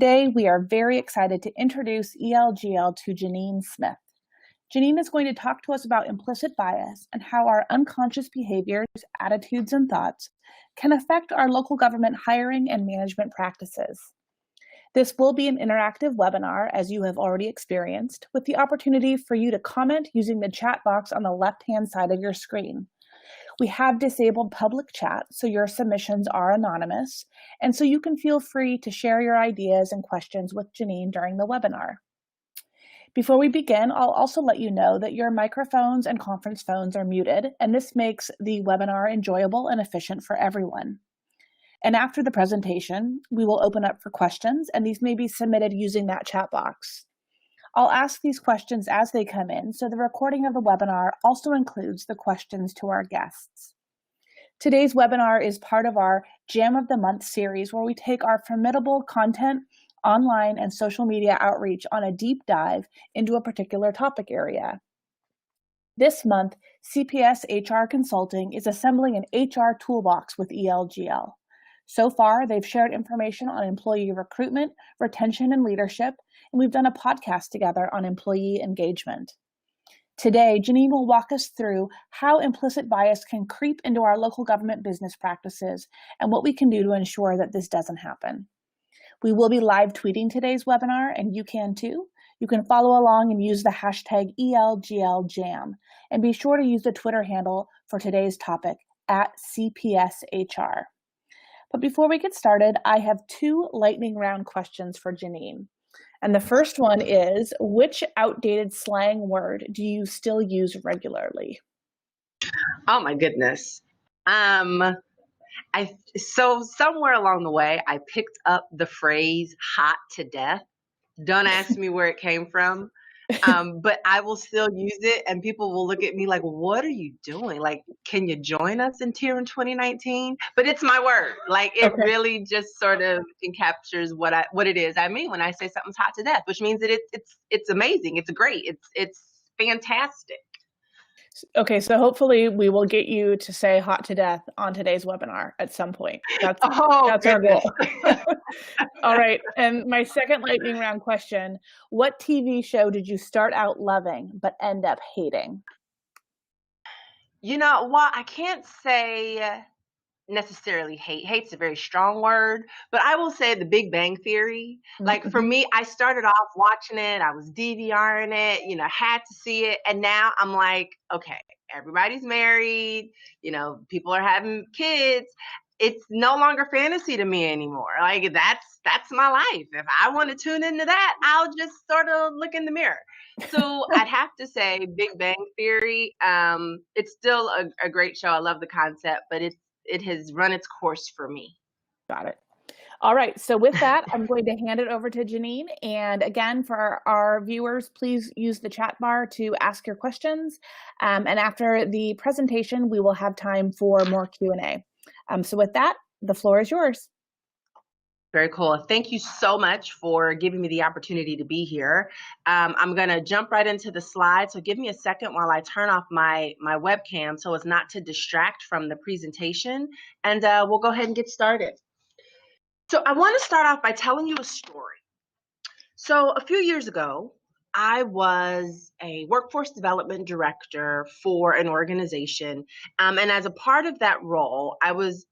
Today, we are very excited to introduce ELGL to Janine Smith. Janine is going to talk to us about implicit bias and how our unconscious behaviors, attitudes, and thoughts can affect our local government hiring and management practices. This will be an interactive webinar, as you have already experienced, with the opportunity for you to comment using the chat box on the left-hand side of your screen. We have disabled public chat, so your submissions are anonymous, and so you can feel free to share your ideas and questions with Janine during the webinar. Before we begin, I'll also let you know that your microphones and conference phones are muted, and this makes the webinar enjoyable and efficient for everyone. And after the presentation, we will open up for questions, and these may be submitted using that chat box. I'll ask these questions as they come in, so the recording of the webinar also includes the questions to our guests. Today's webinar is part of our Jam of the Month series, where we take our formidable content, online and social media outreach on a deep dive into a particular topic area. This month, CPS HR Consulting is assembling an HR toolbox with ELGL. So far, they've shared information on employee recruitment, retention, and leadership, and we've done a podcast together on employee engagement. Today, Janine will walk us through how implicit bias can creep into our local government business practices and what we can do to ensure that this doesn't happen. We will be live tweeting today's webinar, and you can too. You can follow along and use the hashtag ELGLJam, and be sure to use the Twitter handle for today's topic @CPSHR. But before we get started, I have two lightning round questions for Janine. And the first one is, which outdated slang word do you still use regularly? Oh my goodness. So somewhere along the way, I picked up the phrase hot to death. Don't ask me where it came from. But I will still use it, and people will look at me like, what are you doing? Like, can you join us in 2019? But it's my word. Like, it really just sort of encaptures what it is I mean when I say something's hot to death, which means that it's amazing. It's great. It's fantastic. Okay, so hopefully we will get you to say hot to death on today's webinar at some point. That's our goal. All right, and my second lightning round question, what TV show did you start out loving but end up hating? You know, well, I can't say necessarily hate. Hate's a very strong word, but I will say The Big Bang Theory. Like, for me, I started off watching it, I was DVRing it, had to see it, and now I'm like, okay, everybody's married, people are having kids. It's no longer fantasy to me anymore. Like, that's my life. If I want to tune into that, I'll just sort of look in the mirror. So I'd have to say Big Bang Theory. It's still a great show. I love the concept, but it has run its course for me. Got it. All right, so with that, I'm going to hand it over to Janine. And again, for our viewers, please use the chat bar to ask your questions. And after the presentation, we will have time for more Q&A. So with that, the floor is yours. Very cool. Thank you so much for giving me the opportunity to be here. I'm going to jump right into the slides. So give me a second while I turn off my webcam so as not to distract from the presentation. And we'll go ahead and get started. So I want to start off by telling you a story. So a few years ago, I was a workforce development director for an organization. And as a part of that role, I was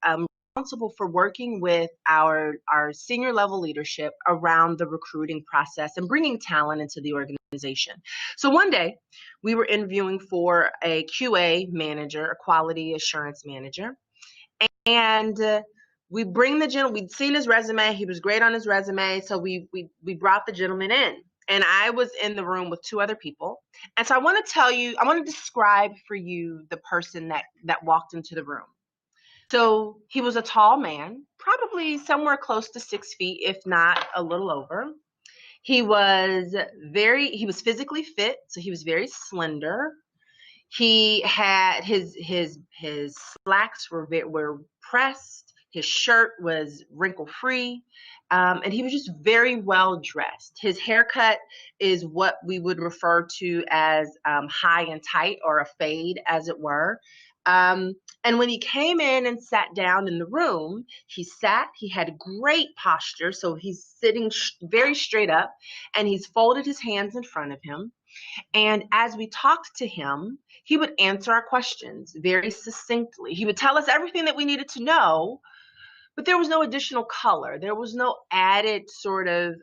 responsible for working with our senior level leadership around the recruiting process and bringing talent into the organization. So one day we were interviewing for a QA manager, a quality assurance manager, and we bring the gentleman. We'd seen his resume. He was great on his resume. So we brought the gentleman in, and I was in the room with two other people. And so I want to describe for you the person that walked into the room. So he was a tall man, probably somewhere close to 6 feet, if not a little over. He was physically fit, so he was very slender. He had his slacks were pressed. His shirt was wrinkle-free, and he was just very well dressed. His haircut is what we would refer to as high and tight, or a fade, as it were. And when he came in and sat down in the room, he had great posture. So he's sitting very straight up, and he's folded his hands in front of him. And as we talked to him, he would answer our questions very succinctly. He would tell us everything that we needed to know, but there was no additional color. There was no added sort of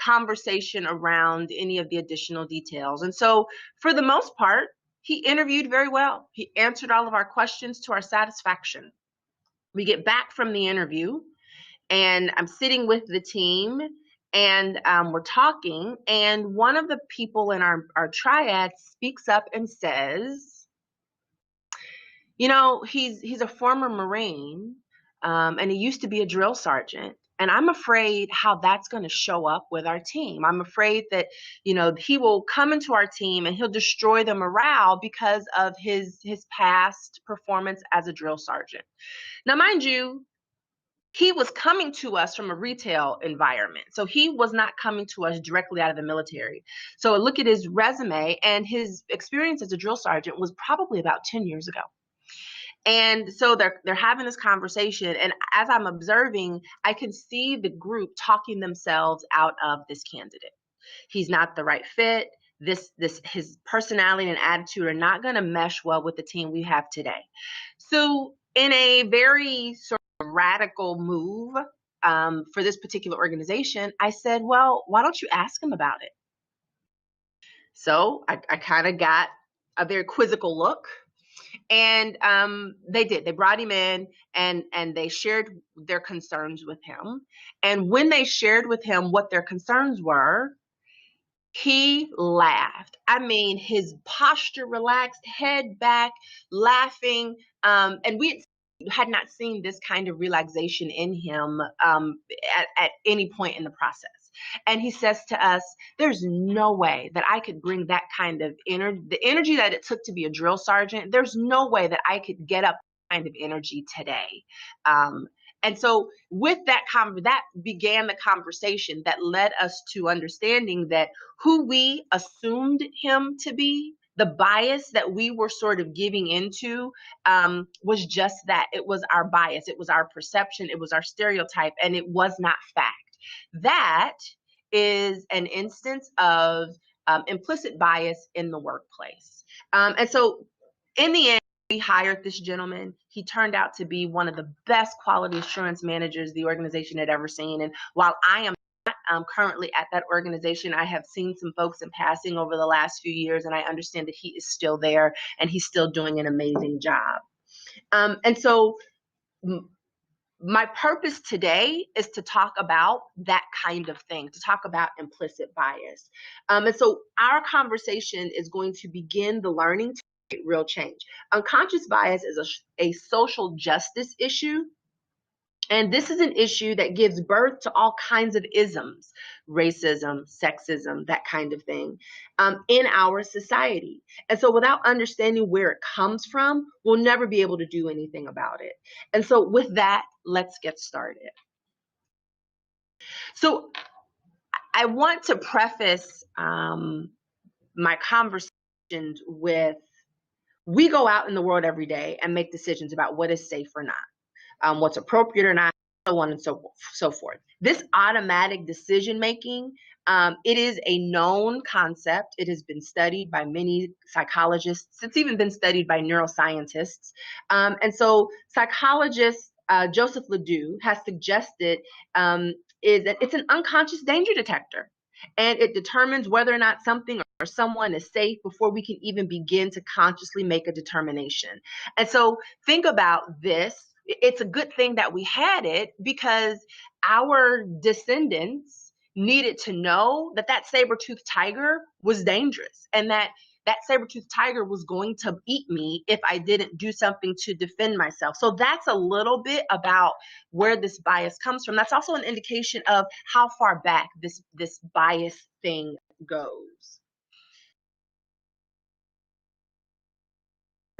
conversation around any of the additional details. And so for the most part, he interviewed very well. He answered all of our questions to our satisfaction. We get back from the interview, and I'm sitting with the team, and we're talking, and one of the people in our triad speaks up and says, you know, he's a former Marine, and he used to be a drill sergeant. And I'm afraid how that's going to show up with our team. I'm afraid that, you know, he will come into our team and he'll destroy the morale because of his past performance as a drill sergeant. Now, mind you, he was coming to us from a retail environment. So he was not coming to us directly out of the military. So look at his resume, and his experience as a drill sergeant was probably about 10 years ago. And so they're having this conversation, and as I'm observing, I can see the group talking themselves out of this candidate. He's not the right fit. His personality and attitude are not going to mesh well with the team we have today. So in a very sort of radical move for this particular organization, I said, well, why don't you ask him about it? So I kind of got a very quizzical look. And they did. They brought him in, and they shared their concerns with him. And when they shared with him what their concerns were, he laughed. I mean, his posture relaxed, head back, laughing. And we had not seen this kind of relaxation in him at any point in the process. And he says to us, there's no way that I could bring that kind of energy, the energy that it took to be a drill sergeant. There's no way that I could get up that kind of energy today. And so with that began the conversation that led us to understanding that who we assumed him to be, the bias that we were sort of giving into, was just that. It was our bias. It was our perception. It was our stereotype, and it was not fact. That is an instance of implicit bias in the workplace. And so in the end, we hired this gentleman. He turned out to be one of the best quality assurance managers the organization had ever seen. And while I am not currently at that organization, I have seen some folks in passing over the last few years, and I understand that he is still there and he's still doing an amazing job. And so my purpose today is to talk about that kind of thing, to talk about implicit bias. And so our conversation is going to begin the learning to create real change. Unconscious bias is a social justice issue. And this is an issue that gives birth to all kinds of isms, racism, sexism, that kind of thing, in our society. And so without understanding where it comes from, we'll never be able to do anything about it. And so with that, let's get started. So I want to preface my conversations with, we go out in the world every day and make decisions about what is safe or not, what's appropriate or not, so on and so forth. This automatic decision making, it is a known concept. It has been studied by many psychologists. It's even been studied by neuroscientists. And so psychologist Joseph Ledoux has suggested is that it's an unconscious danger detector, and it determines whether or not something or someone is safe before we can even begin to consciously make a determination. And so think about this. It's a good thing that we had it, because our descendants needed to know that that saber-toothed tiger was dangerous, and that saber-toothed tiger was going to eat me if I didn't do something to defend myself. So that's a little bit about where this bias comes from. That's also an indication of how far back this bias thing goes.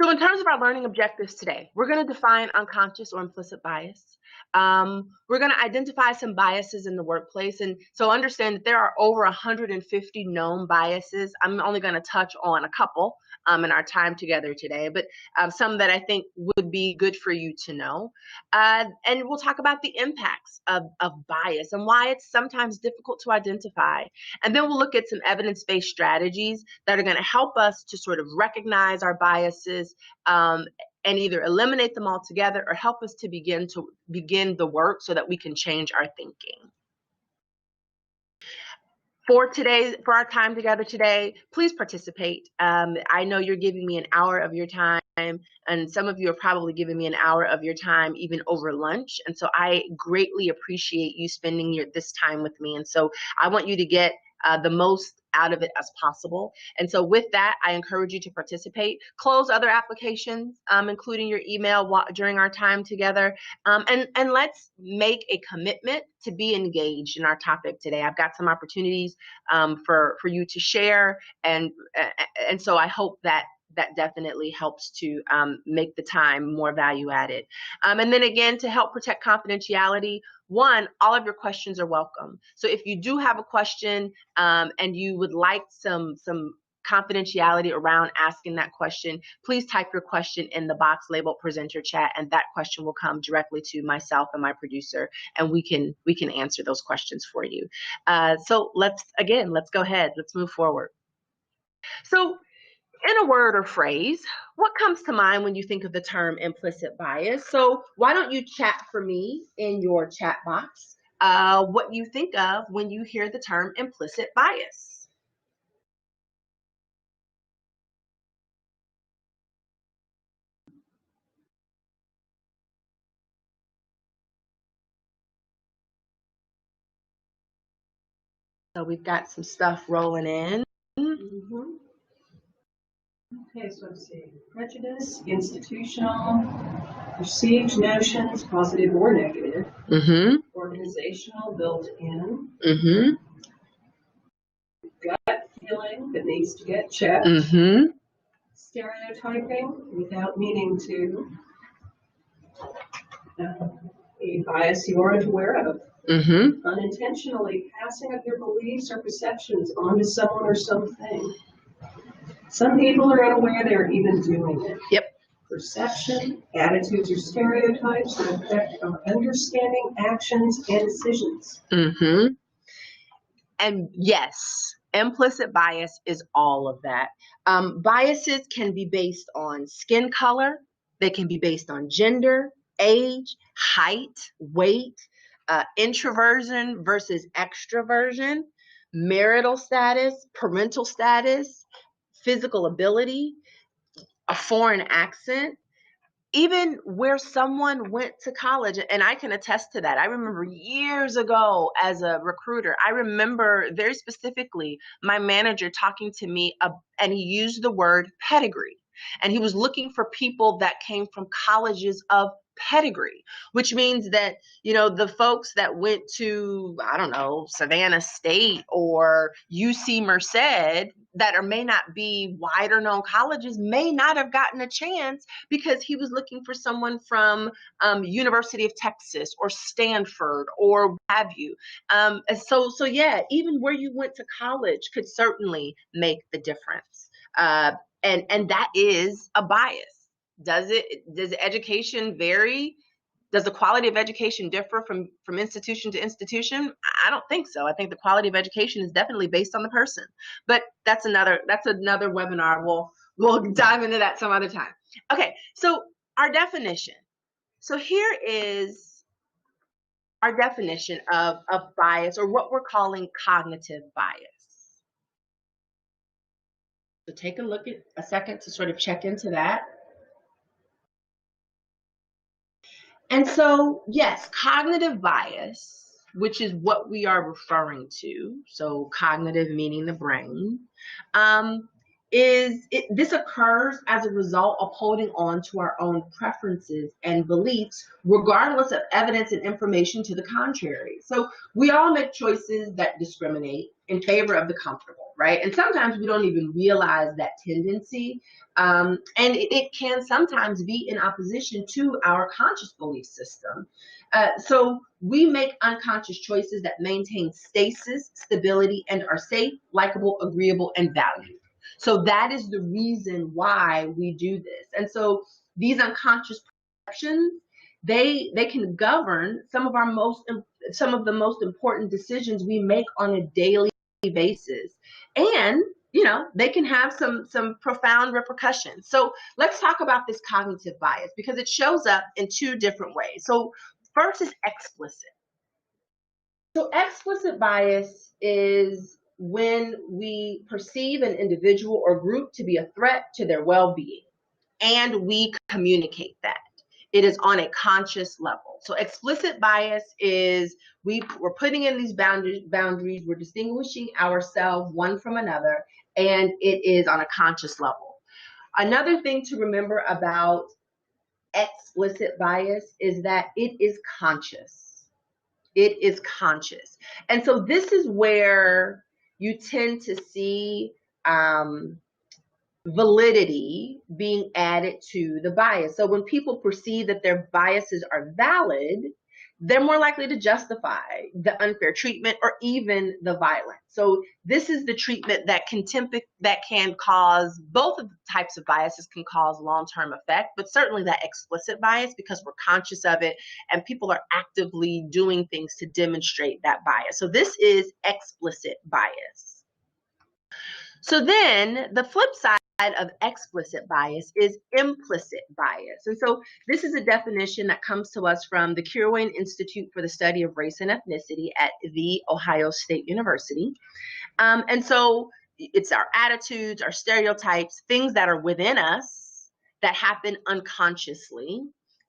So in terms of our learning objectives today, we're going to define unconscious or implicit bias. We're going to identify some biases in the workplace. And so understand that there are over 150 known biases. I'm only going to touch on a couple in our time together today, but some that I think would be good for you to know. And we'll talk about the impacts of bias and why it's sometimes difficult to identify. And then we'll look at some evidence-based strategies that are going to help us to sort of recognize our biases and either eliminate them altogether or help us to begin the work so that we can change our thinking. For our time together today, please participate. I know you're giving me an hour of your time, and some of you are probably giving me an hour of your time even over lunch. And so I greatly appreciate you spending this time with me. And so I want you to get the most out of it as possible. And so with that, I encourage you to participate. Close other applications, including your email during our time together. And let's make a commitment to be engaged in our topic today. I've got some opportunities for you to share. And so I hope that definitely helps to make the time more value added. And then again, to help protect confidentiality, one, all of your questions are welcome. So if you do have a question and you would like some confidentiality around asking that question, please type your question in the box labeled presenter chat, and that question will come directly to myself and my producer, and we can answer those questions for you. So let's go ahead. Let's move forward. So in a word or phrase, what comes to mind when you think of the term implicit bias? So why don't you chat for me in your chat box what you think of when you hear the term implicit bias? So we've got some stuff rolling in. Mm-hmm. Okay, so let's see. Prejudice, institutional, perceived notions, positive or negative. Mm-hmm. Organizational, built in. Mm-hmm. Gut feeling that needs to get checked. Mm-hmm. Stereotyping without meaning to. A bias you aren't aware of. Mm-hmm. Unintentionally passing up your beliefs or perceptions onto someone or something. Some people are unaware they're even doing it. Yep. Perception, attitudes, or stereotypes that affect our understanding, actions, and decisions. Mm-hmm. And yes, implicit bias is all of that. Biases can be based on skin color. They can be based on gender, age, height, weight, introversion versus extroversion, marital status, parental status, physical ability, a foreign accent, even where someone went to college. And I can attest to that. I remember years ago as a recruiter, I remember very specifically my manager talking to me and he used the word pedigree. And he was looking for people that came from colleges of pedigree, which means that, the folks that went to, I don't know, Savannah State or UC Merced that may not be wider known colleges may not have gotten a chance because he was looking for someone from University of Texas or Stanford or what have you. So yeah, even where you went to college could certainly make the difference. And that is a bias. Does education vary? Does the quality of education differ from institution to institution? I don't think so. I think the quality of education is definitely based on the person. But that's another webinar. We'll dive into that some other time. Okay, so our definition. So here is our definition of bias, or what we're calling cognitive bias. So take a look at a second to sort of check into that. And so, yes, cognitive bias, which is what we are referring to, so cognitive meaning the brain, this occurs as a result of holding on to our own preferences and beliefs, regardless of evidence and information to the contrary. So we all make choices that discriminate in favor of the comfortable, right? And sometimes we don't even realize that tendency. And it can sometimes be in opposition to our conscious belief system. So we make unconscious choices that maintain stasis, stability, and are safe, likable, agreeable, and valued. So that is the reason why we do this. And so these unconscious perceptions, they can govern some of the most important decisions we make on a daily basis. And they can have some profound repercussions. So let's talk about this cognitive bias, because it shows up in two different ways. So first is explicit. So explicit bias is when we perceive an individual or group to be a threat to their well-being, and we communicate that. It is on a conscious level. So explicit bias is we're putting in these boundaries, we're distinguishing ourselves one from another, and it is on a conscious level. Another thing to remember about explicit bias is that it is conscious. It is conscious. And so this is where you tend to see validity being added to the bias. So when people perceive that their biases are valid, they're more likely to justify the unfair treatment or even the violence. So this is the treatment that can cause, both of the types of biases can cause long-term effect, but certainly that explicit bias, because we're conscious of it and people are actively doing things to demonstrate that bias. So this is explicit bias. So then the flip side of explicit bias is implicit bias. And so this is a definition that comes to us from the Kirwan Institute for the Study of Race and Ethnicity at The Ohio State University. And so it's our attitudes, our stereotypes, things that are within us that happen unconsciously.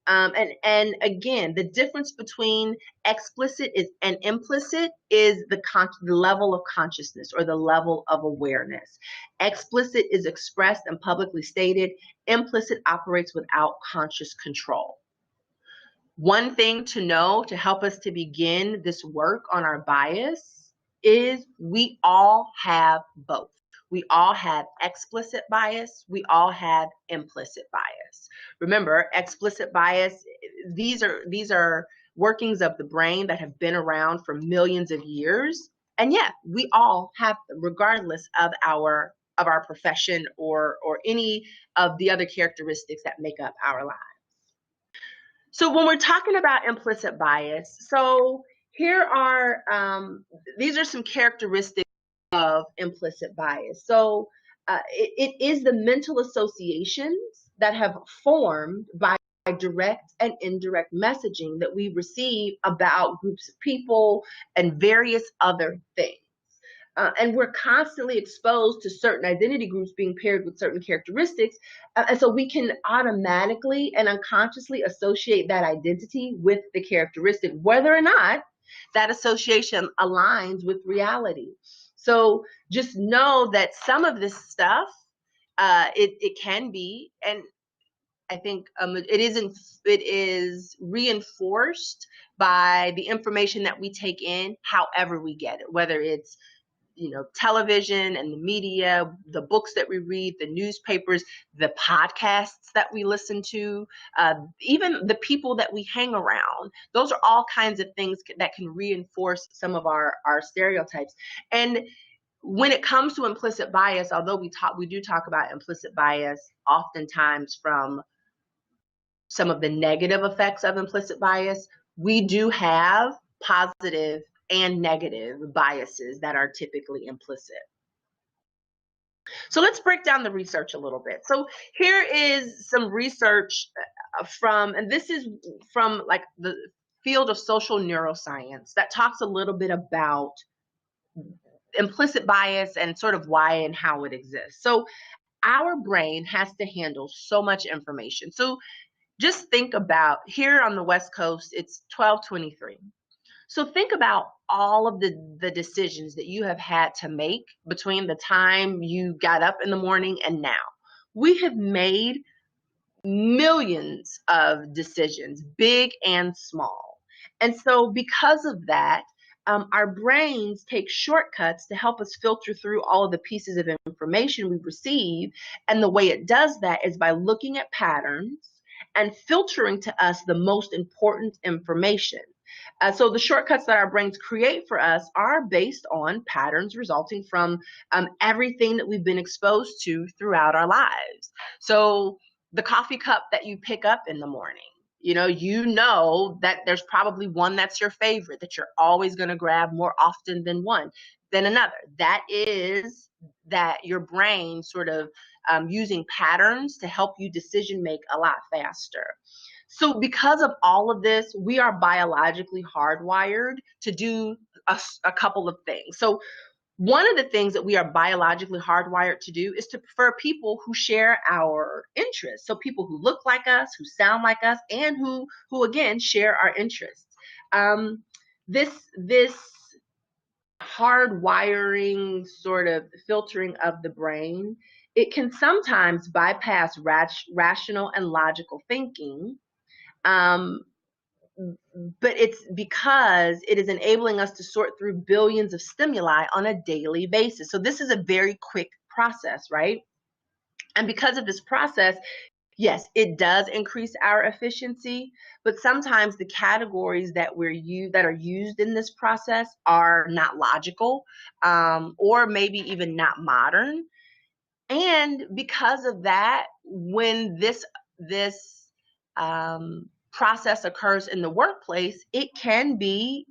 And again, the difference between explicit and implicit is the level of consciousness or the level of awareness. Explicit is expressed and publicly stated. Implicit operates without conscious control. One thing to know to help us to begin this work on our bias is we all have both. We all have explicit bias. We all have implicit bias. Remember, explicit bias, these are workings of the brain that have been around for millions of years. And yet we all have, regardless of our profession or any of the other characteristics that make up our lives. So when we're talking about implicit bias, so here are, these are some characteristics of implicit bias. So it is the mental associations that have formed by direct and indirect messaging that we receive about groups of people and various other things. And we're constantly exposed to certain identity groups being paired with certain characteristics. And so we can automatically and unconsciously associate that identity with the characteristic, whether or not that association aligns with reality. So just know that some of this stuff, it can be, and I think it is reinforced by the information that we take in, however we get it, whether it's television and the media, the books that we read, the newspapers, the podcasts that we listen to, even the people that we hang around. Those are all kinds of things that can reinforce some of our stereotypes. And when it comes to implicit bias, although we do talk about implicit bias oftentimes from some of the negative effects of implicit bias, we do have positive and negative biases that are typically implicit. So let's break down the research a little bit. So here is some research and this is from like the field of social neuroscience that talks a little bit about implicit bias and sort of why and how it exists. So our brain has to handle so much information. So just think about here on the West Coast, it's 12:23. So think about all of the decisions that you have had to make between the time you got up in the morning and now. We have made millions of decisions, big and small. And so because of that, our brains take shortcuts to help us filter through all of the pieces of information we receive. And the way it does that is by looking at patterns and filtering to us the most important information. So the shortcuts that our brains create for us are based on patterns resulting from everything that we've been exposed to throughout our lives. So the coffee cup that you pick up in the morning, you know that there's probably one that's your favorite, that you're always going to grab more often than another. That is that your brain sort of using patterns to help you decision make a lot faster. So because of all of this, we are biologically hardwired to do a couple of things. So one of the things that we are biologically hardwired to do is to prefer people who share our interests. So people who look like us, who sound like us, and who again share our interests. This hardwiring sort of filtering of the brain, it can sometimes bypass rational and logical thinking. But it's because it is enabling us to sort through billions of stimuli on a daily basis. So this is a very quick process, right? And because of this process, yes, it does increase our efficiency, but sometimes the categories that that are used in this process are not logical, or maybe even not modern. And because of that, when this process occurs in the workplace, it can be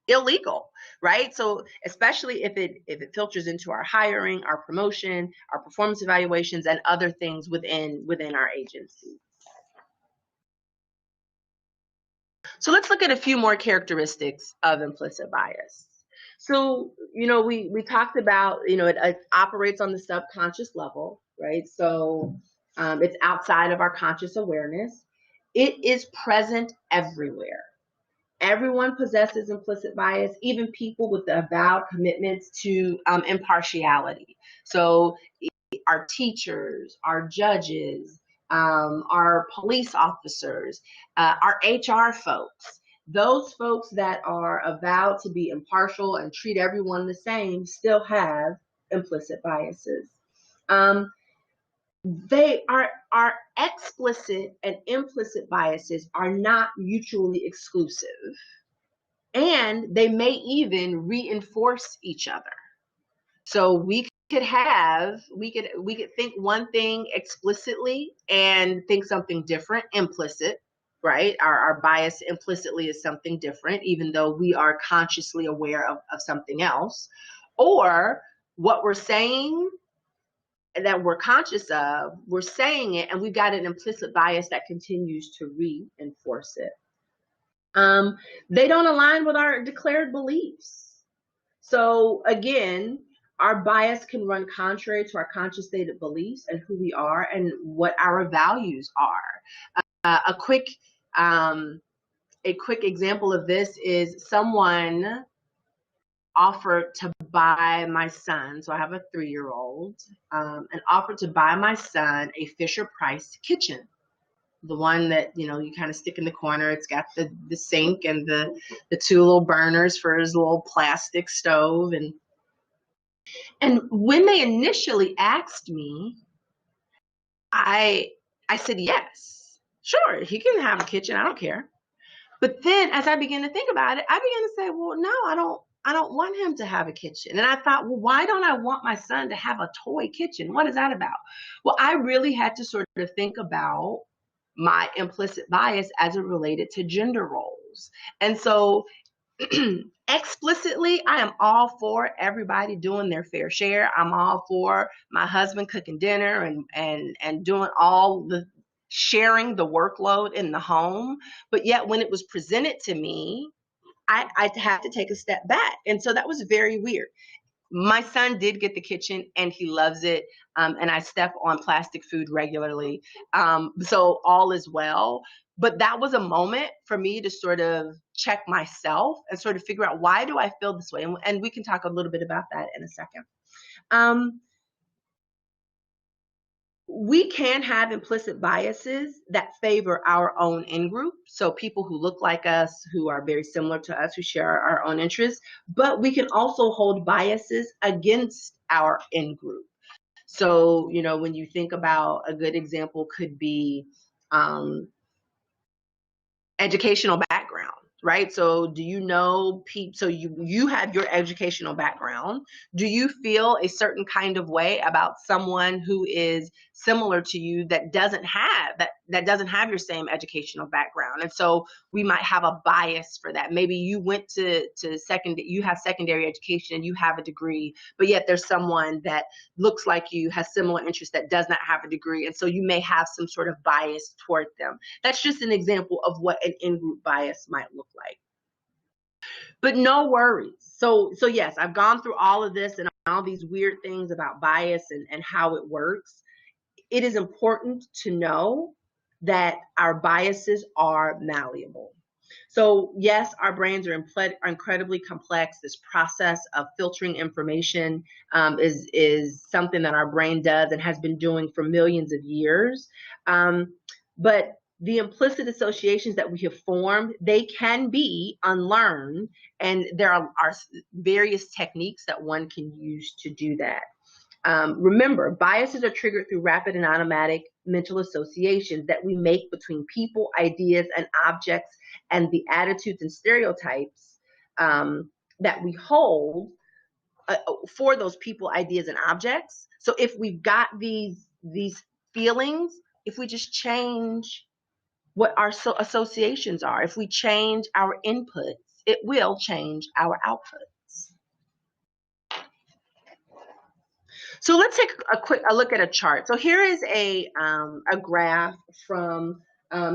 illegal, right? So especially if it filters into our hiring, our promotion, our performance evaluations, and other things within our agency. So let's look at a few more characteristics of implicit bias. So, we talked about, it operates on the subconscious level, right? So it's outside of our conscious awareness. It is present everywhere. Everyone possesses implicit bias, even people with the avowed commitments to impartiality. So our teachers, our judges, our police officers, our HR folks, those folks that are avowed to be impartial and treat everyone the same still have implicit biases. They are explicit and implicit biases are not mutually exclusive, and they may even reinforce each other. So we could think one thing explicitly and think something different implicit, right? Our bias implicitly is something different, even though we are consciously aware of something else. Or what we're saying that we're conscious of, we're saying it, and we've got an implicit bias that continues to reinforce it. They don't align with our declared beliefs. So again, our bias can run contrary to our conscious stated beliefs and who we are and what our values are. A quick example of this is someone offered to buy my son, so I have a 3-year-old, and offered to buy my son a Fisher-Price kitchen. The one that, you kind of stick in the corner. It's got the sink and the 2 little burners for his little plastic stove. And when they initially asked me, I said, yes, sure, he can have a kitchen. I don't care. But then as I began to think about it, I began to say, well, no, I don't want him to have a kitchen. And I thought, well, why don't I want my son to have a toy kitchen? What is that about? Well, I really had to sort of think about my implicit bias as it related to gender roles. And so explicitly, I am all for everybody doing their fair share. I'm all for my husband cooking dinner and doing all the sharing the workload in the home. But yet when it was presented to me, I had to take a step back. And so that was very weird. My son did get the kitchen and he loves it. And I step on plastic food regularly. So all is well. But that was a moment for me to sort of check myself and sort of figure out, why do I feel this way? And we can talk a little bit about that in a second. We can have implicit biases that favor our own in-group. So people who look like us, who are very similar to us, who share our own interests, but we can also hold biases against our in-group. So, you know, when you think about, a good example could be educational background, right? So do you know people, so you have your educational background. Do you feel a certain kind of way about someone who is similar to you that doesn't have your same educational background? And so we might have a bias for that. Maybe you went to you have secondary education and you have a degree, but yet there's someone that looks like you, has similar interests, that does not have a degree. And so you may have some sort of bias toward them. That's just an example of what an in-group bias might look like. But no worries. So yes, I've gone through all of this and all these weird things about bias and how it works. It is important to know that our biases are malleable. So yes, our brains are incredibly complex. This process of filtering information is something that our brain does and has been doing for millions of years. But the implicit associations that we have formed, they can be unlearned, and there are various techniques that one can use to do that. Remember, biases are triggered through rapid and automatic mental associations that we make between people, ideas, and objects, and the attitudes and stereotypes that we hold for those people, ideas, and objects. So if we've got these feelings, if we just change what our associations are, if we change our inputs, it will change our outputs. So let's take a look at a chart. So here is a graph from,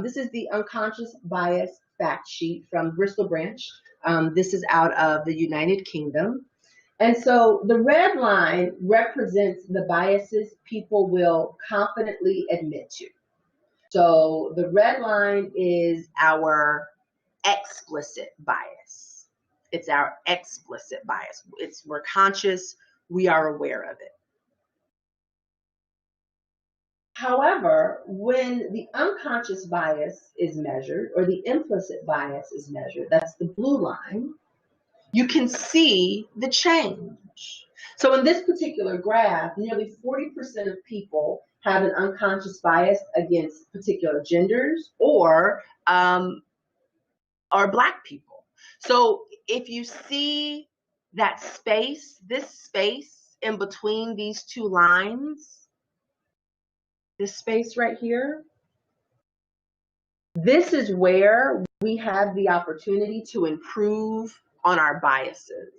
this is the unconscious bias fact sheet from Bristol Branch. This is out of the United Kingdom. And so the red line represents the biases people will confidently admit to. So the red line is our explicit bias. It's our explicit bias. We're conscious, we are aware of it. However, when the unconscious bias is measured, or the implicit bias is measured, that's the blue line, you can see the change. So in this particular graph, nearly 40% of people have an unconscious bias against particular genders or Black people. So if you see that space, this space in between these two lines, this space right here, this is where we have the opportunity to improve on our biases.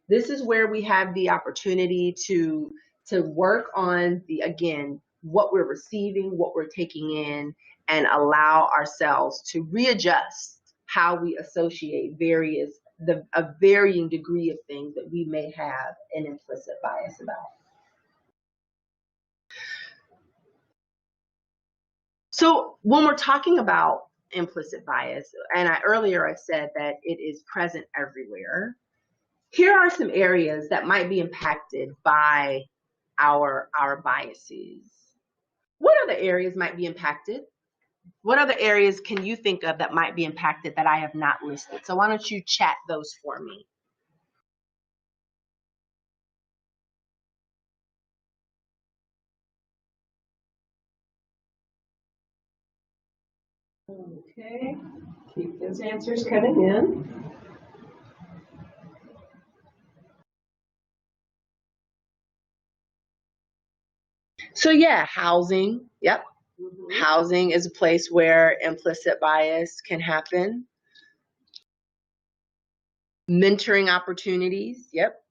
This is where we have the opportunity to work on again, what we're receiving, what we're taking in, and allow ourselves to readjust how we associate a varying degree of things that we may have an implicit bias about. So when we're talking about implicit bias, and earlier I said that it is present everywhere, here are some areas that might be impacted by our biases. What other areas might be impacted? What other areas can you think of that might be impacted that I have not listed? So why don't you chat those for me? Okay, keep those answers coming in. So yeah, housing. Yep. Mm-hmm. Housing is a place where implicit bias can happen. Mentoring opportunities. Yep.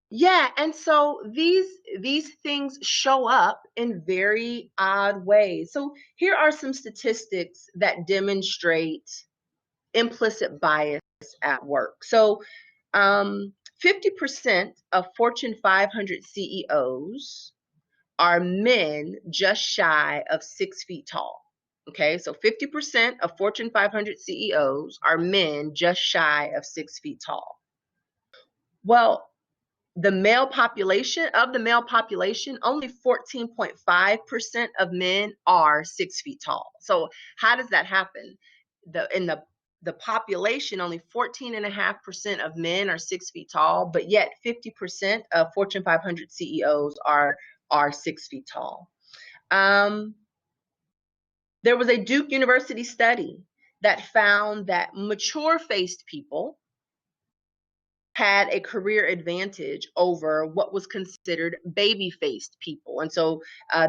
Yeah, and so these things show up in very odd ways. So here are some statistics that demonstrate implicit bias at work. So 50% of Fortune 500 CEOs are men just shy of 6 feet tall. Okay, so 50% of Fortune 500 CEOs are men just shy of 6 feet tall. Well, the male population, only 14.5% of men are 6 feet tall. So how does that happen? In the population, only 14.5% of men are 6 feet tall, but yet 50% of Fortune 500 CEOs are 6 feet tall. There was a Duke University study that found that mature-faced people had a career advantage over what was considered baby-faced people. And so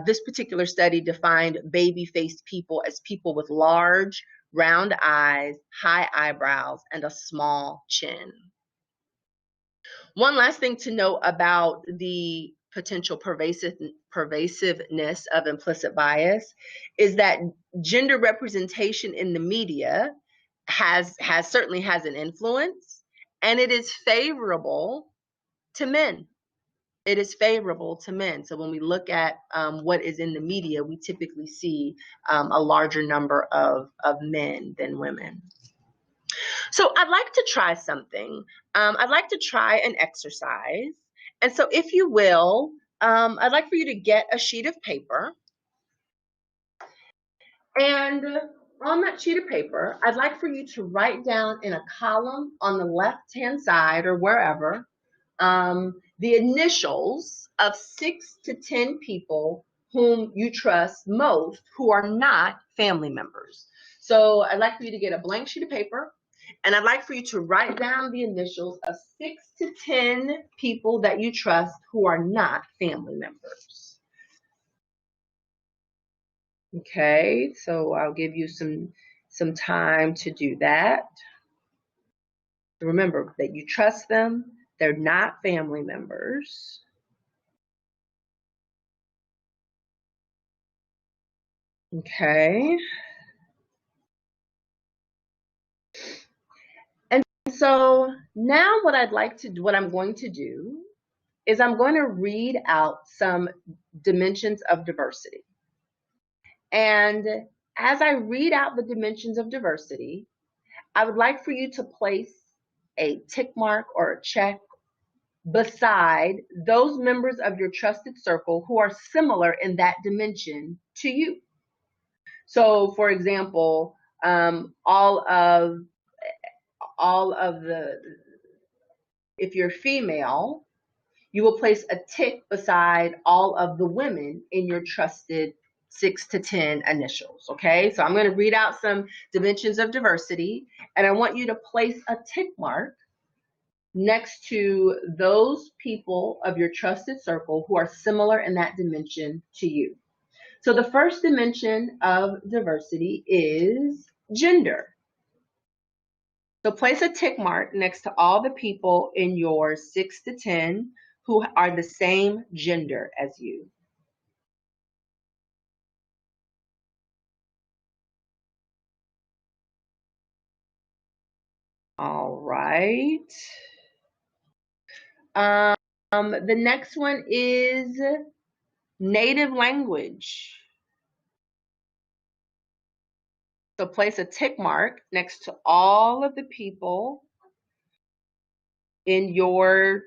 this particular study defined baby-faced people as people with large, round eyes, high eyebrows, and a small chin. One last thing to note about the potential pervasiveness of implicit bias is that gender representation in the media certainly has an influence, and it is favorable to men. It is favorable to men. So when we look at what is in the media, we typically see a larger number of men than women. So I'd like to try something. I'd like to try an exercise. And so if you will, I'd like for you to get a sheet of paper. And on that sheet of paper, I'd like for you to write down in a column on the left-hand side or wherever the initials of 6 to 10 people whom you trust most who are not family members. So I'd like for you to get a blank sheet of paper, and I'd like for you to write down the initials of 6 to 10 people that you trust who are not family members. Okay, so I'll give you some time to do that. Remember that you trust them. They're not family members. Okay. And so now what I'm going to do is I'm going to read out some dimensions of diversity. And as I read out the dimensions of diversity, I would like for you to place a tick mark or a check beside those members of your trusted circle who are similar in that dimension to you. So, for example, if you're female, you will place a tick beside all of the women in your trusted 6 to 10 initials, okay? So I'm going to read out some dimensions of diversity, and I want you to place a tick mark next to those people of your trusted circle who are similar in that dimension to you. So the first dimension of diversity is gender. So place a tick mark next to all the people in your 6 to 10 who are the same gender as you. All right. The next one is native language. So place a tick mark next to all of the people in your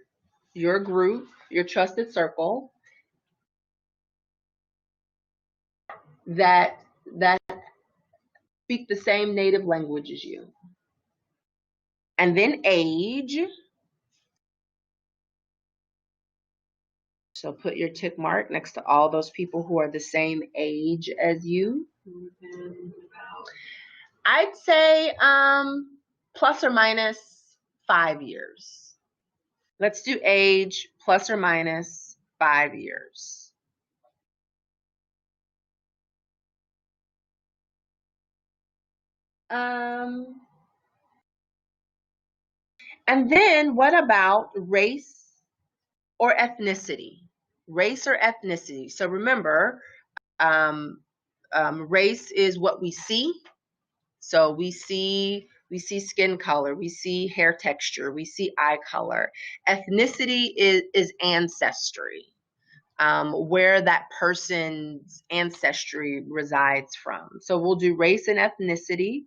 group, your trusted circle, that speak the same native language as you. And then age. So put your tick mark next to all those people who are the same age as you. I'd say plus or minus 5 years. Let's do age plus or minus 5 years. And then what about race or ethnicity? Race or ethnicity. So remember, race is what we see. So we see skin color, we see hair texture, we see eye color. Ethnicity is ancestry. where that person's ancestry resides from. So we'll do race and ethnicity.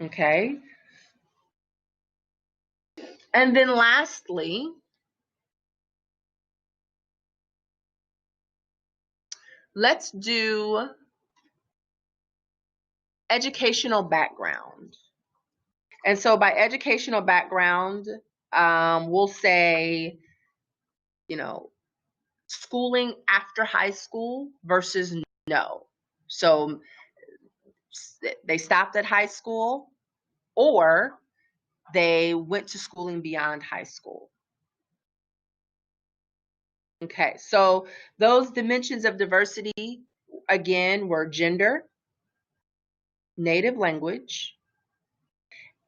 Okay. And then lastly, let's do educational background. And so by educational background, we'll say, you know, schooling after high school versus no. So they stopped at high school, or they went to schooling beyond high school. Okay, so those dimensions of diversity, again, were gender, native language,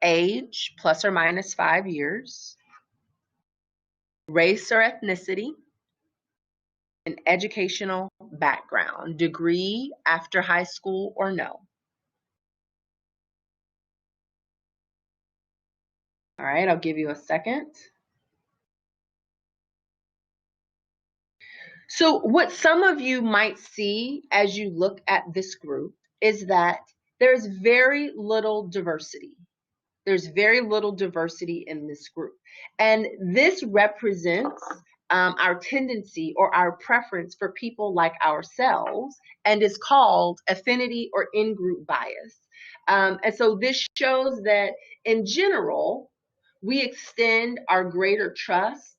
age plus or minus 5 years, race or ethnicity, and educational background, degree after high school or no. All right, I'll give you a second. So what some of you might see as you look at this group is that there's very little diversity. There's very little diversity in this group. And this represents our tendency or our preference for people like ourselves, and is called affinity or in-group bias. And so this shows that in general, we extend our greater trust,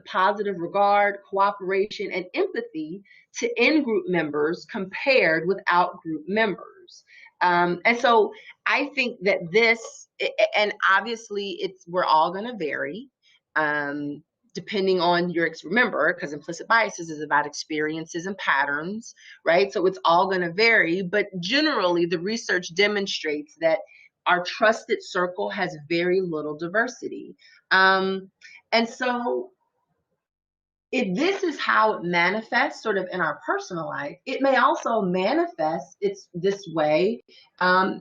positive regard, cooperation, and empathy to in-group members compared with out-group members. And so I think that this, and obviously we're all going to vary, depending on your, remember, because implicit biases is about experiences and patterns, right? So it's all going to vary, but generally the research demonstrates that our trusted circle has very little diversity. And so if this is how it manifests sort of in our personal life, it may also manifest this way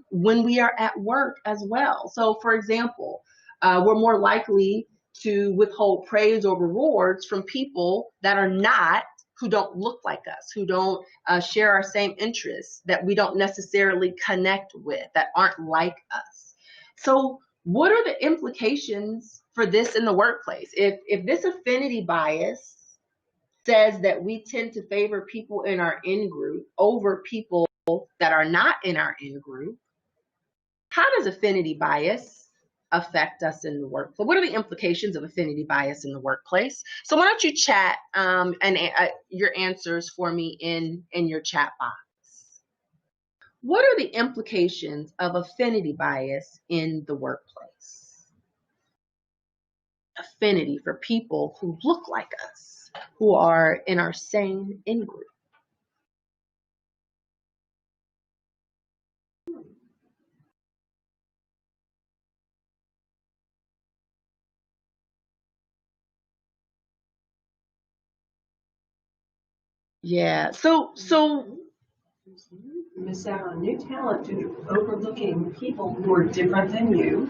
when we are at work as well. So for example, we're more likely to withhold praise or rewards from people that are not, who don't look like us, who don't share our same interests, that we don't necessarily connect with, that aren't like us. So what are the implications for this in the workplace? If this affinity bias says that we tend to favor people in our in-group over people that are not in our in-group, how does affinity bias affect us in the workplace? What are the implications of affinity bias in the workplace? So why don't you chat your answers for me in your chat box. What are the implications of affinity bias in the workplace? Affinity for people who look like us, who are in our same in-group. Yeah, so miss out on new talent due to overlooking people who are different than you,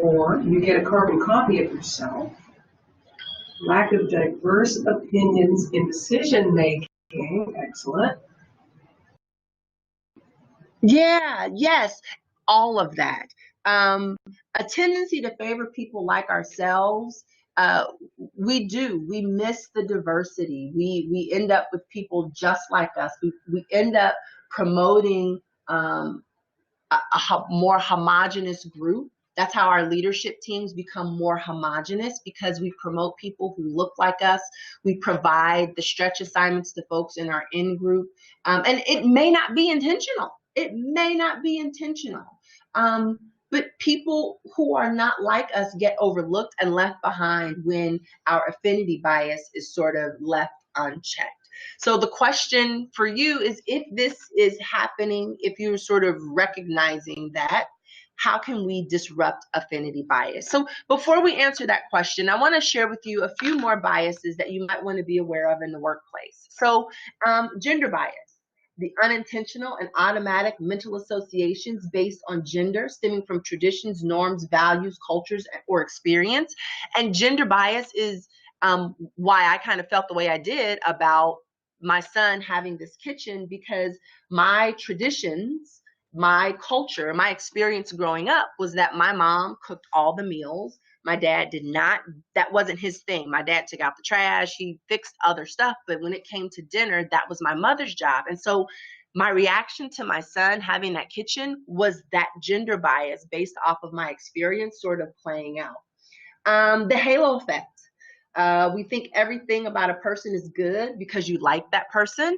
or you get a carbon copy of yourself. Lack of diverse opinions in decision making. Excellent. yeah, yes, all of that. A tendency to favor people like ourselves. We miss the diversity. We end up with people just like us. We end up promoting a more homogenous group. That's how our leadership teams become more homogenous, because we promote people who look like us. We provide the stretch assignments to folks in our in-group. And it may not be intentional. It may not be intentional. But people who are not like us get overlooked and left behind when our affinity bias is sort of left unchecked. So the question for you is, if this is happening, if you're sort of recognizing that, how can we disrupt affinity bias? So before we answer that question, I want to share with you a few more biases that you might want to be aware of in the workplace. So gender bias. the unintentional and automatic mental associations based on gender, stemming from traditions, norms, values, cultures, or experience. And gender bias is why I kind of felt the way I did about my son having this kitchen, because my traditions, my culture, my experience growing up was that my mom cooked all the meals. My dad did not. That wasn't his thing. My dad took out the trash. He fixed other stuff. But when it came to dinner, that was my mother's job. And so my reaction to my son having that kitchen was that gender bias based off of my experience sort of playing out. The halo effect. We think everything about a person is good because you like that person.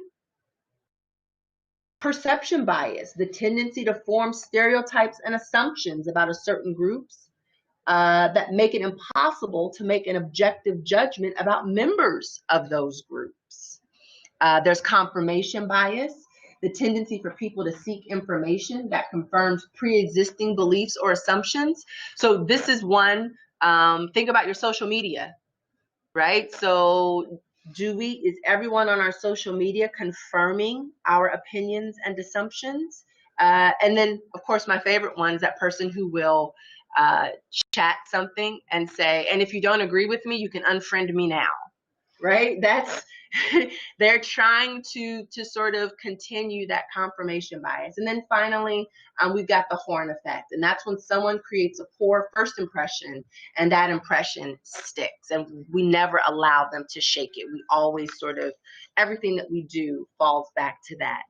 Perception bias, the tendency to form stereotypes and assumptions about a certain groups that make it impossible to make an objective judgment about members of those groups. There's confirmation bias, the tendency for people to seek information that confirms pre-existing beliefs or assumptions. So this is one, think about your social media, right? So is everyone on our social media confirming our opinions and assumptions? And then, of course, my favorite one is that person who will chat something and say, and if you don't agree with me, you can unfriend me now, right? That's they're trying to sort of continue that confirmation bias. And then finally, we've got the horn effect, and that's when someone creates a poor first impression and that impression sticks, and we never allow them to shake it. We always sort of, everything that we do falls back to that.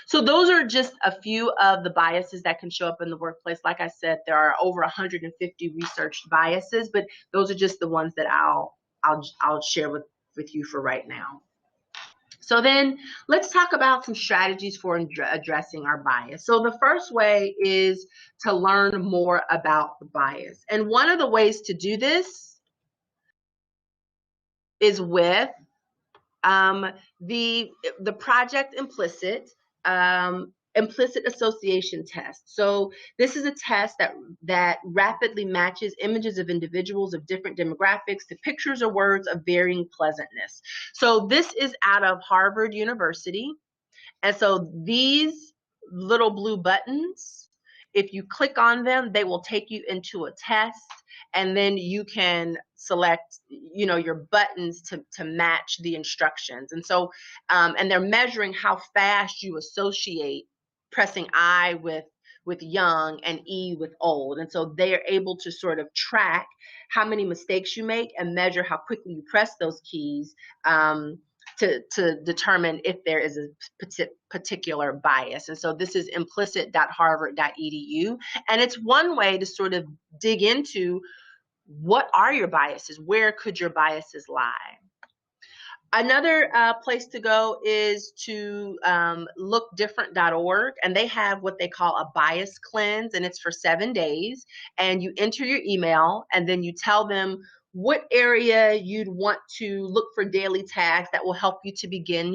So those are just a few of the biases that can show up in the workplace. Like I said, there are over 150 researched biases, but those are just the ones that I'll share with you for right now. So then let's talk about some strategies for addressing our bias. So the first way is to learn more about the bias. And one of the ways to do this is with the project Implicit, implicit association test. So this is a test that rapidly matches images of individuals of different demographics to pictures or words of varying pleasantness. So this is out of Harvard University. And so these little blue buttons, if you click on them, they will take you into a test, and then you can select, your buttons to match the instructions. And so, and they're measuring how fast you associate pressing I with young and E with old. And so they are able to sort of track how many mistakes you make and measure how quickly you press those keys to determine if there is a particular bias. And so this is implicit.harvard.edu. And it's one way to sort of dig into what are your biases? Where could your biases lie? Another place to go is to lookdifferent.org, and they have what they call a bias cleanse, and it's for 7 days. And you enter your email, and then you tell them what area you'd want to look for daily tags that will help you to begin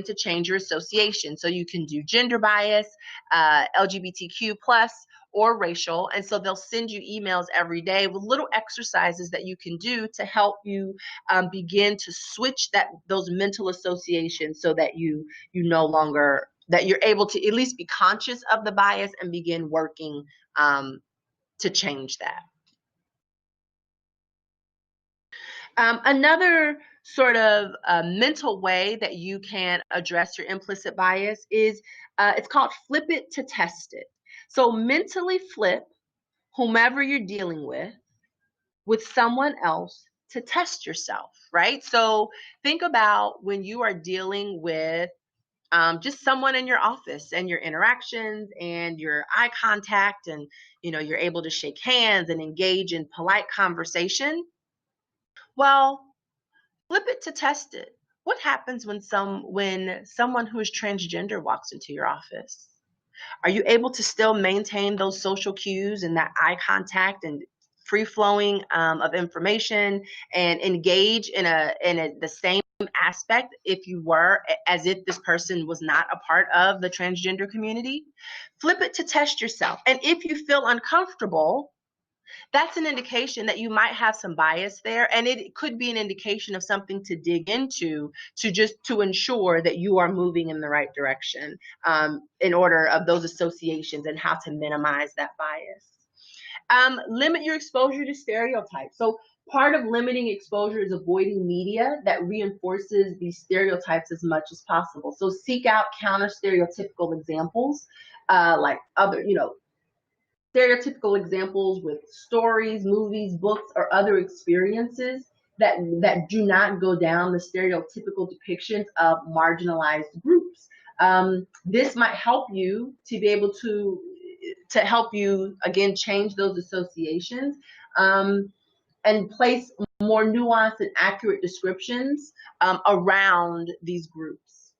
to change your association. So you can do gender bias, LGBTQ plus, or racial. And so they'll send you emails every day with little exercises that you can do to help you begin to switch those mental associations so that you no longer, that you're able to at least be conscious of the bias and begin working to change that. Another sort of mental way that you can address your implicit bias is it's called flip it to test it. So mentally flip whomever you're dealing with someone else to test yourself, right? So think about when you are dealing with just someone in your office and your interactions and your eye contact, and you're able to shake hands and engage in polite conversation. Well, flip it to test it. What happens when someone who is transgender walks into your office? Are you able to still maintain those social cues and that eye contact and free flowing of information and engage in the same aspect as if this person was not a part of the transgender community? Flip it to test yourself. And if you feel uncomfortable, that's an indication that you might have some bias there, and it could be an indication of something to dig into to ensure that you are moving in the right direction in order of those associations and how to minimize that bias. Limit your exposure to stereotypes. So part of limiting exposure is avoiding media that reinforces these stereotypes as much as possible. So seek out counter stereotypical examples, like other, stereotypical examples with stories, movies, books, or other experiences that do not go down the stereotypical depictions of marginalized groups. This might help you to be able to help you, again, change those associations and place more nuanced and accurate descriptions around these groups.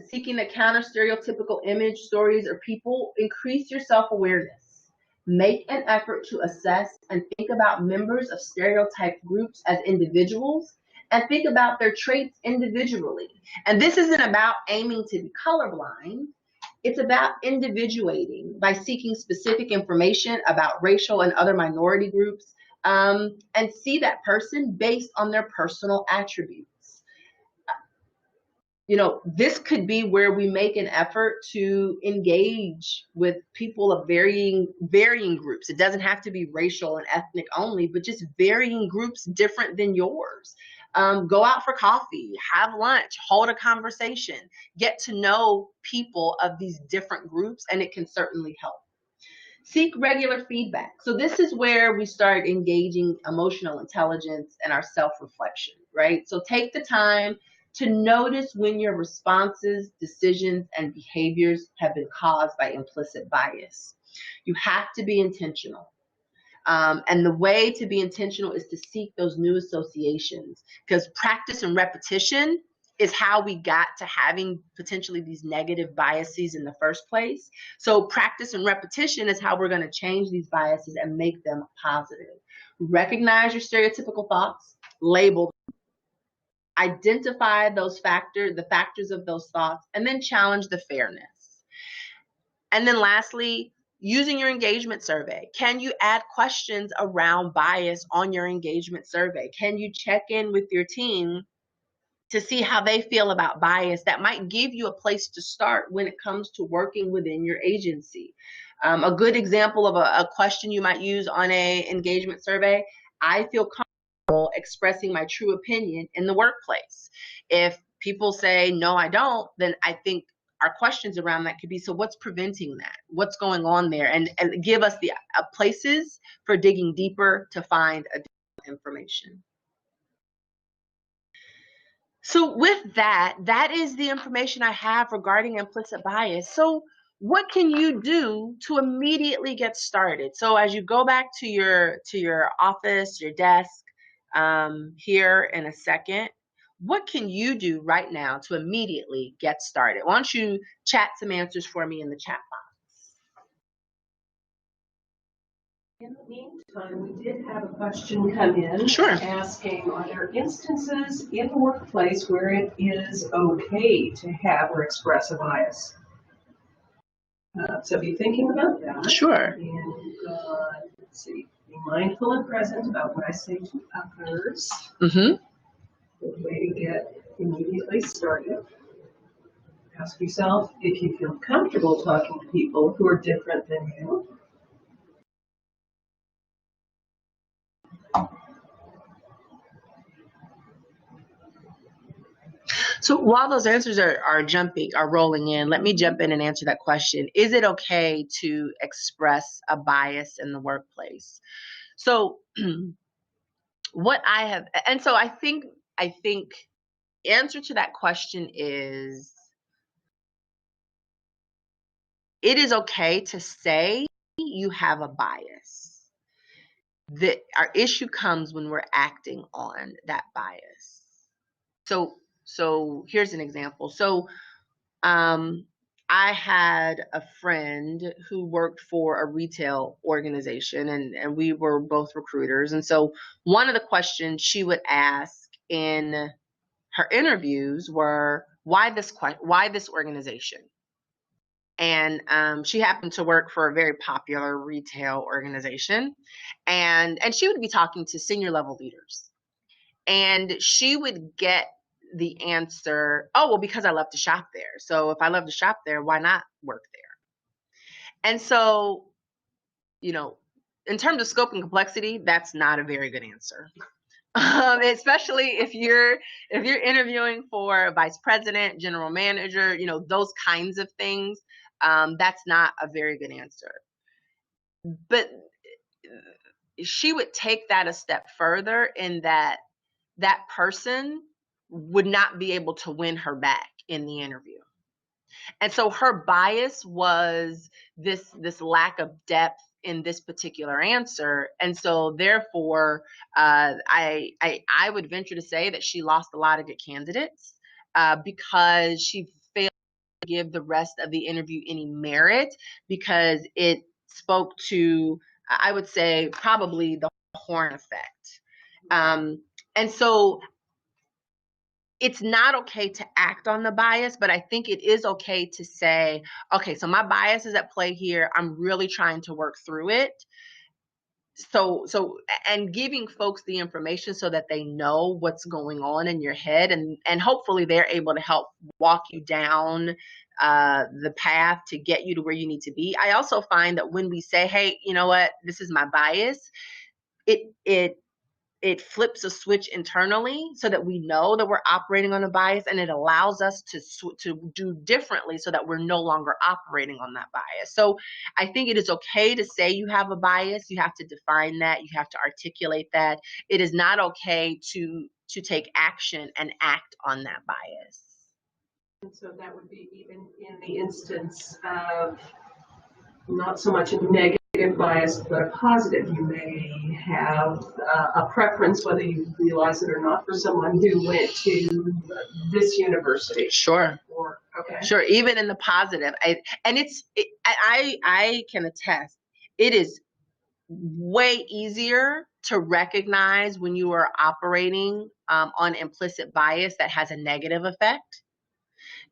Seeking a counter stereotypical image, stories, or people, increase your self-awareness. Make an effort to assess and think about members of stereotyped groups as individuals and think about their traits individually. And this isn't about aiming to be colorblind. It's about individuating by seeking specific information about racial and other minority groups and see that person based on their personal attributes. This could be where we make an effort to engage with people of varying groups. It doesn't have to be racial and ethnic only, but just varying groups different than yours. Go out for coffee, have lunch, hold a conversation, get to know people of these different groups, and it can certainly help. Seek regular feedback. So this is where we start engaging emotional intelligence and our self-reflection, right? So take the time to notice when your responses, decisions, and behaviors have been caused by implicit bias. You have to be intentional. And the way to be intentional is to seek those new associations, because practice and repetition is how we got to having potentially these negative biases in the first place. So practice and repetition is how we're going to change these biases and make them positive. Recognize your stereotypical thoughts, label them, identify the factors of those thoughts, and then challenge the fairness. And then lastly, using your engagement survey. Can you add questions around bias on your engagement survey? Can you check in with your team to see how they feel about bias? That might give you a place to start when it comes to working within your agency. A good example of a question you might use on an engagement survey: I feel comfortable expressing my true opinion in the workplace. If people say, no, I don't, then I think our questions around that could be, so what's preventing that? What's going on there? And give us the places for digging deeper to find additional information. So with that is the information I have regarding implicit bias. So what can you do to immediately get started? So as you go back to your office, your desk, here in a second, what can you do right now to immediately get started? Why don't you chat some answers for me in the chat box? In the meantime, we did have a question come in. Sure. Asking, are there instances in the workplace where it is okay to have or express a bias? So be thinking about that. Sure. And let's see, be mindful and present about what I say to others. Mm-hmm. Good way to get immediately started. Ask yourself if you feel comfortable talking to people who are different than you. So while those answers are rolling in, let me jump in and answer that question. Is it okay to express a bias in the workplace? So what I have, and so I think the answer to that question is, it is okay to say you have a bias. Our issue comes when we're acting on that bias. So here's an example. So I had a friend who worked for a retail organization, and we were both recruiters. And so one of the questions she would ask in her interviews were, why this organization? And she happened to work for a very popular retail organization, and she would be talking to senior level leaders, and she would get the answer, oh, well, because I love to shop there. So if I love to shop there, why not work there? And so, you know, in terms of scope and complexity, that's not a very good answer. Especially if you're interviewing for a vice president, general manager, you know, those kinds of things. That's not a very good answer. But she would take that a step further in that that person would not be able to win her back in the interview. And so her bias was this lack of depth in this particular answer. And so therefore, I would venture to say that she lost a lot of good candidates because she failed to give the rest of the interview any merit, because it spoke to, I would say, probably the horn effect. And so it's not okay to act on the bias, but I think it is okay to say, okay, so my bias is at play here. I'm really trying to work through it. So, and giving folks the information so that they know what's going on in your head, and hopefully they're able to help walk you down the path to get you to where you need to be. I also find that when we say, hey, you know what, this is my bias, it flips a switch internally so that we know that we're operating on a bias, and it allows us to do differently so that we're no longer operating on that bias. So I think it is okay to say you have a bias. You have to define that. You have to articulate that. It is not okay to take action and act on that bias. And so that would be even in the instance of not so much a negative bias, but a positive. You may have a preference, whether you realize it or not, for someone who went to this university. Sure. Okay. Sure. Even in the positive, I can attest, it is way easier to recognize when you are operating on implicit bias that has a negative effect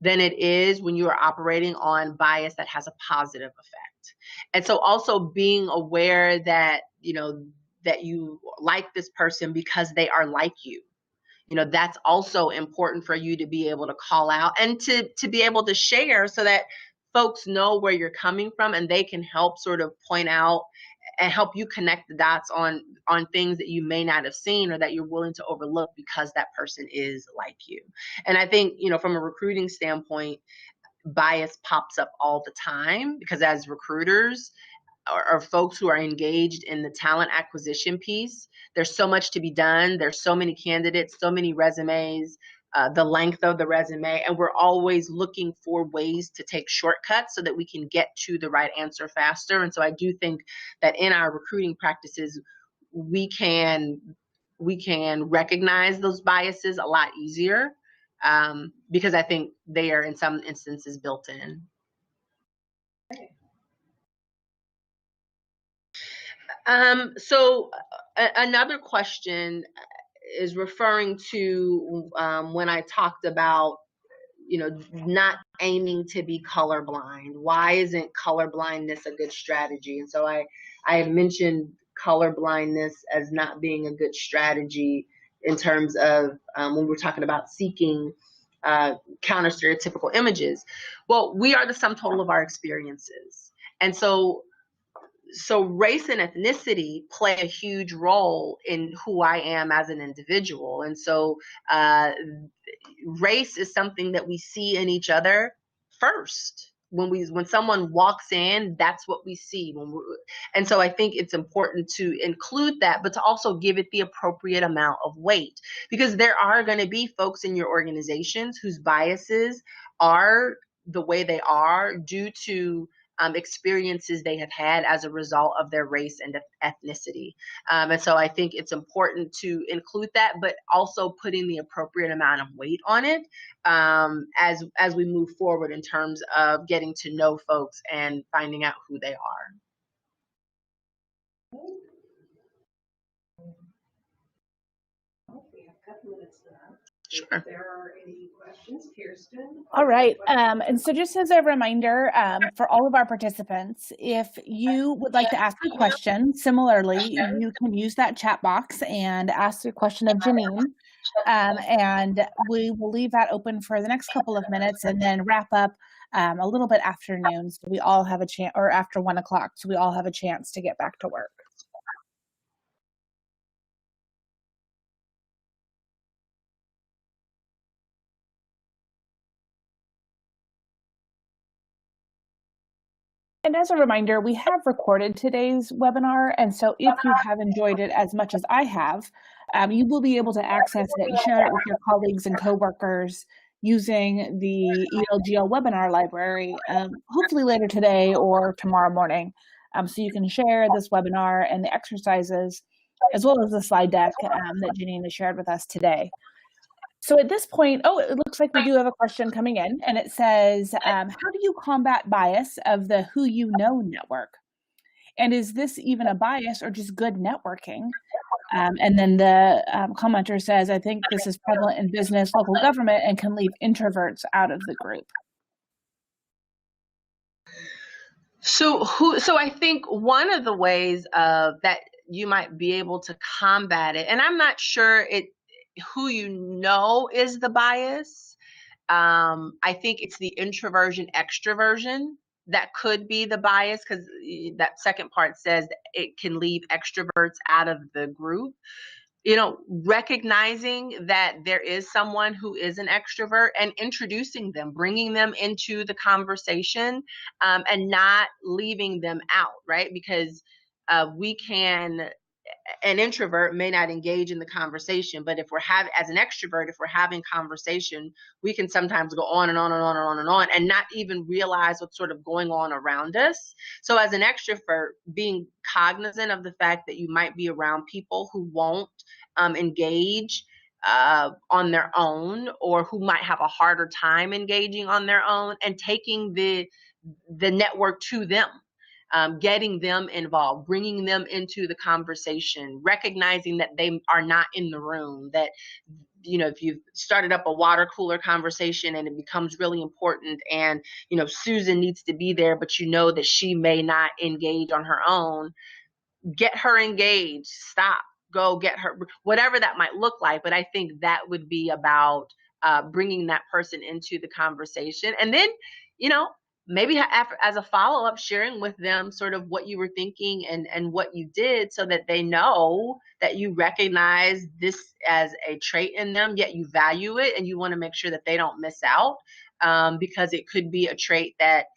than it is when you are operating on bias that has a positive effect. And so also being aware that, you know, that you like this person because they are like you. You know, that's also important for you to be able to call out and to be able to share so that folks know where you're coming from, and they can help sort of point out and help you connect the dots on things that you may not have seen or that you're willing to overlook because that person is like you. And I think, you know, from a recruiting standpoint, bias pops up all the time because as recruiters or folks who are engaged in the talent acquisition piece, there's so much to be done. There's so many candidates, so many resumes, the length of the resume, and we're always looking for ways to take shortcuts so that we can get to the right answer faster. And so I do think that in our recruiting practices, we can recognize those biases a lot easier because I think they are in some instances built in. So another question is referring to when I talked about, you know, not aiming to be colorblind. Why isn't colorblindness a good strategy? And so I had mentioned colorblindness as not being a good strategy in terms of when we're talking about seeking counter stereotypical images. Well, we are the sum total of our experiences. And so race and ethnicity play a huge role in who I am as an individual. And so race is something that we see in each other first. When someone walks in, that's what we see. And so I think it's important to include that, but to also give it the appropriate amount of weight, because there are going to be folks in your organizations whose biases are the way they are due to experiences they have had as a result of their race and ethnicity. And so I think it's important to include that, but also putting the appropriate amount of weight on it as we move forward in terms of getting to know folks and finding out who they are. We have a couple minutes left. Sure. If there are any questions, Kirsten? All right. And so just as a reminder for all of our participants, if you would like to ask a question, similarly, you can use that chat box and ask a question of Janine. And we will leave that open for the next couple of minutes and then wrap up a little bit after noon, so we all have a chance, or after 1 o'clock, so we all have a chance to get back to work. And as a reminder, we have recorded today's webinar, and so if you have enjoyed it as much as I have, you will be able to access it and share it with your colleagues and coworkers using the ELGL webinar library, hopefully later today or tomorrow morning. So you can share this webinar and the exercises, as well as the slide deck that Janine has shared with us today. So at this point, oh, it looks like we do have a question coming in, and it says, how do you combat bias of the who you know network? And is this even a bias or just good networking? And then the commenter says, I think this is prevalent in business, local government, and can leave introverts out of the group. So I think one of the ways that you might be able to combat it, and I'm not sure who you know is the bias. I think it's the introversion extroversion that could be the bias, because that second part says it can leave extroverts out of the group. You know, recognizing that there is someone who is an extrovert and introducing them, bringing them into the conversation, and not leaving them out, right? Because an introvert may not engage in the conversation, but if we're as an extrovert, if we're having conversation, we can sometimes go on and on and on and on and on and not even realize what's sort of going on around us. So as an extrovert, being cognizant of the fact that you might be around people who won't engage on their own, or who might have a harder time engaging on their own, and taking the network to them. Getting them involved, bringing them into the conversation, recognizing that they are not in the room, that, you know, if you've started up a water cooler conversation and it becomes really important and, you know, Susan needs to be there, but you know that she may not engage on her own, get her engaged, stop, go get her, whatever that might look like. But I think that would be about bringing that person into the conversation. And then, you know, maybe as a follow-up, sharing with them sort of what you were thinking and what you did, so that they know that you recognize this as a trait in them, yet you value it and you want to make sure that they don't miss out, because it could be a trait that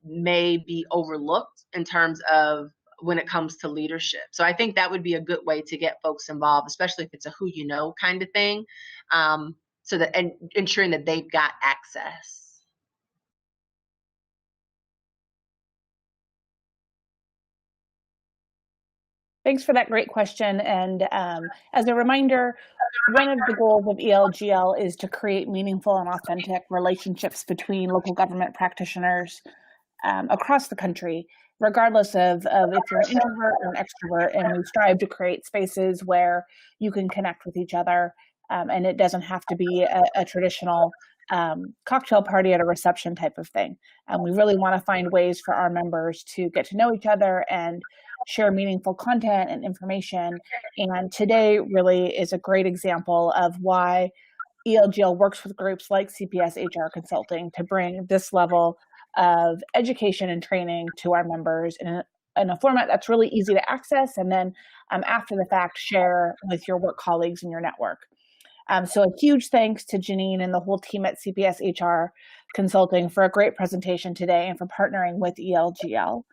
may be overlooked in terms of when it comes to leadership. So I think that would be a good way to get folks involved, especially if it's a who you know kind of thing, so that, and ensuring that they've got access. Thanks for that great question. And as a reminder, one of the goals of ELGL is to create meaningful and authentic relationships between local government practitioners across the country, regardless of if you're an introvert or an extrovert. And we strive to create spaces where you can connect with each other, and it doesn't have to be a traditional cocktail party at a reception type of thing. We really want to find ways for our members to get to know each other and share meaningful content and information. And today really is a great example of why ELGL works with groups like CPS HR Consulting to bring this level of education and training to our members in a format that's really easy to access, and then after the fact, share with your work colleagues in your network. So a huge thanks to Janine and the whole team at CPS HR Consulting for a great presentation today and for partnering with ELGL.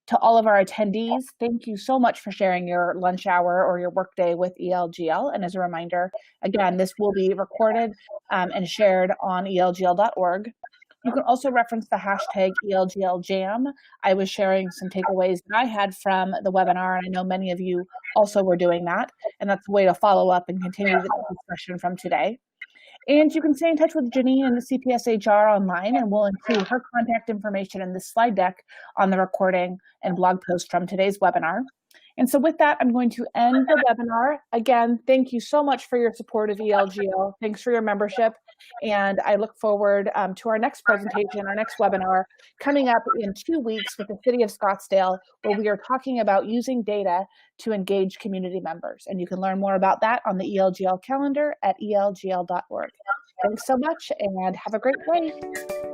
To all of our attendees, thank you so much for sharing your lunch hour or your workday with ELGL. And as a reminder, again, this will be recorded and shared on elgl.org. You can also reference the hashtag ELGLJam. I was sharing some takeaways that I had from the webinar, and I know many of you also were doing that. And that's a way to follow up and continue the discussion from today. And you can stay in touch with Janine and the CPS HR online, and we'll include her contact information in the slide deck on the recording and blog post from today's webinar. And so with that, I'm going to end the webinar. Again, thank you so much for your support of ELGL. Thanks for your membership. And I look forward to our next presentation, our next webinar, coming up in 2 weeks with the City of Scottsdale, where we are talking about using data to engage community members. And you can learn more about that on the ELGL calendar at elgl.org. Thanks so much and have a great day.